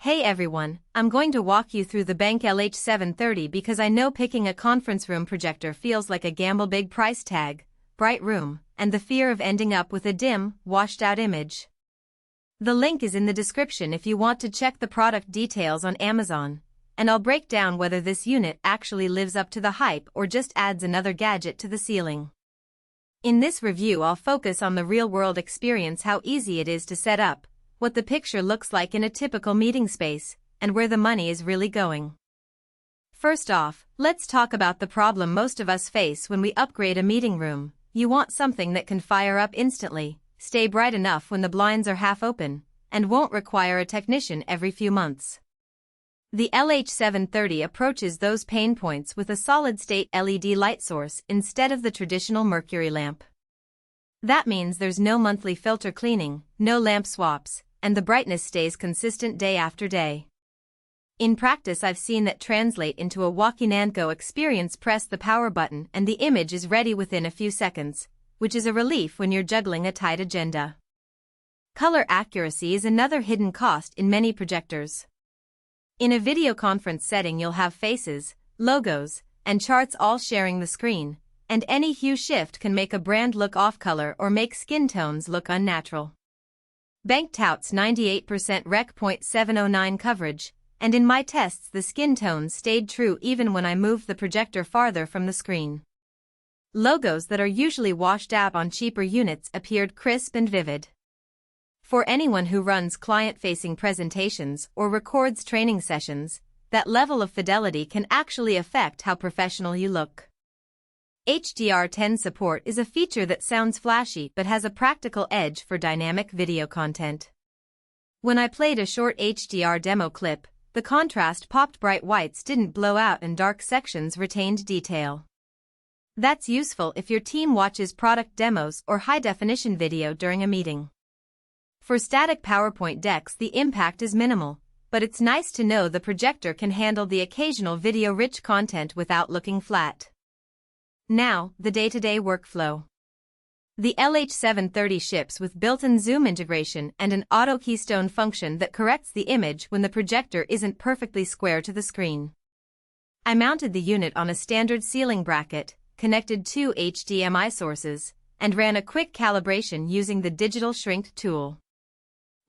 Hey everyone, I'm going to walk you through the BenQ LH730 because I know picking a conference room projector feels like a gamble. Big price tag, bright room, and the fear of ending up with a dim, washed-out image. The link is in the description if you want to check the product details on Amazon, and I'll break down whether this unit actually lives up to the hype or just adds another gadget to the ceiling. In this review I'll focus on the real-world experience, how easy it is to set up, what the picture looks like in a typical meeting space, and where the money is really going. First off, let's talk about the problem most of us face when we upgrade a meeting room. You want something that can fire up instantly, stay bright enough when the blinds are half open, and won't require a technician every few months. The LH730 approaches those pain points with a solid-state LED light source instead of the traditional mercury lamp. That means there's no monthly filter cleaning, no lamp swaps, and the brightness stays consistent day after day. In practice I've seen that translate into a walk-in-and-go experience. Press the power button and the image is ready within a few seconds, which is a relief when you're juggling a tight agenda. Color accuracy is another hidden cost in many projectors. In a video conference setting you'll have faces, logos, and charts all sharing the screen, and any hue shift can make a brand look off-color or make skin tones look unnatural. BenQ touts 98% Rec. .709 coverage, and in my tests the skin tones stayed true even when I moved the projector farther from the screen. Logos that are usually washed out on cheaper units appeared crisp and vivid. For anyone who runs client-facing presentations or records training sessions, that level of fidelity can actually affect how professional you look. HDR10 support is a feature that sounds flashy but has a practical edge for dynamic video content. When I played a short HDR demo clip, the contrast popped, bright whites didn't blow out and dark sections retained detail. That's useful if your team watches product demos or high-definition video during a meeting. For static PowerPoint decks the impact is minimal, but it's nice to know the projector can handle the occasional video-rich content without looking flat. Now, the day-to-day workflow. The LH730 ships with built-in zoom integration and an auto Keystone function that corrects the image when the projector isn't perfectly square to the screen. I mounted the unit on a standard ceiling bracket, connected two HDMI sources, and ran a quick calibration using the digital shrink tool.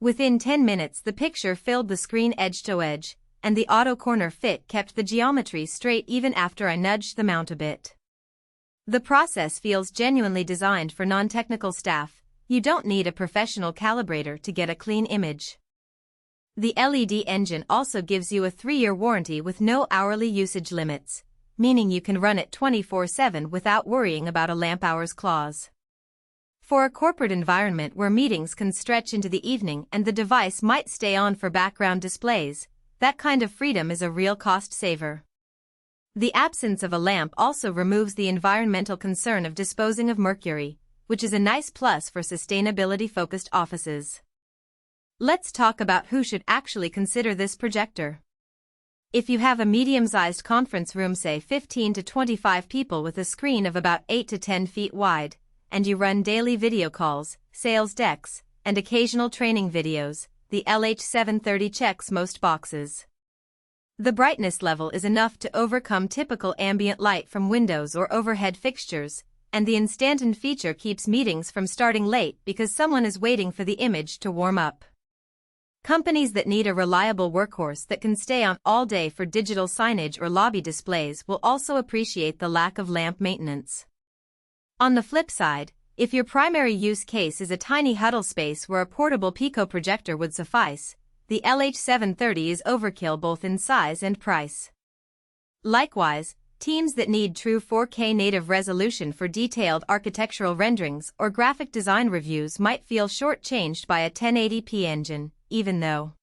Within 10 minutes the picture filled the screen edge to edge, and the auto corner fit kept the geometry straight even after I nudged the mount a bit. The process feels genuinely designed for non-technical staff. You don't need a professional calibrator to get a clean image. The LED engine also gives you a 3-year warranty with no hourly usage limits, meaning you can run it 24/7 without worrying about a lamp hours clause. For a corporate environment where meetings can stretch into the evening and the device might stay on for background displays, that kind of freedom is a real cost saver. The absence of a lamp also removes the environmental concern of disposing of mercury, which is a nice plus for sustainability-focused offices. Let's talk about who should actually consider this projector. If you have a medium-sized conference room, say 15 to 25 people with a screen of about 8 to 10 feet wide, and you run daily video calls, sales decks, and occasional training videos, the LH730 checks most boxes. The brightness level is enough to overcome typical ambient light from windows or overhead fixtures, and the instant feature keeps meetings from starting late because someone is waiting for the image to warm up. Companies that need a reliable workhorse that can stay on all day for digital signage or lobby displays will also appreciate the lack of lamp maintenance. On the flip side, if your primary use case is a tiny huddle space where a portable Pico projector would suffice, the LH730 is overkill both in size and price. Likewise, teams that need true 4K native resolution for detailed architectural renderings or graphic design reviews might feel shortchanged by a 1080p engine, even though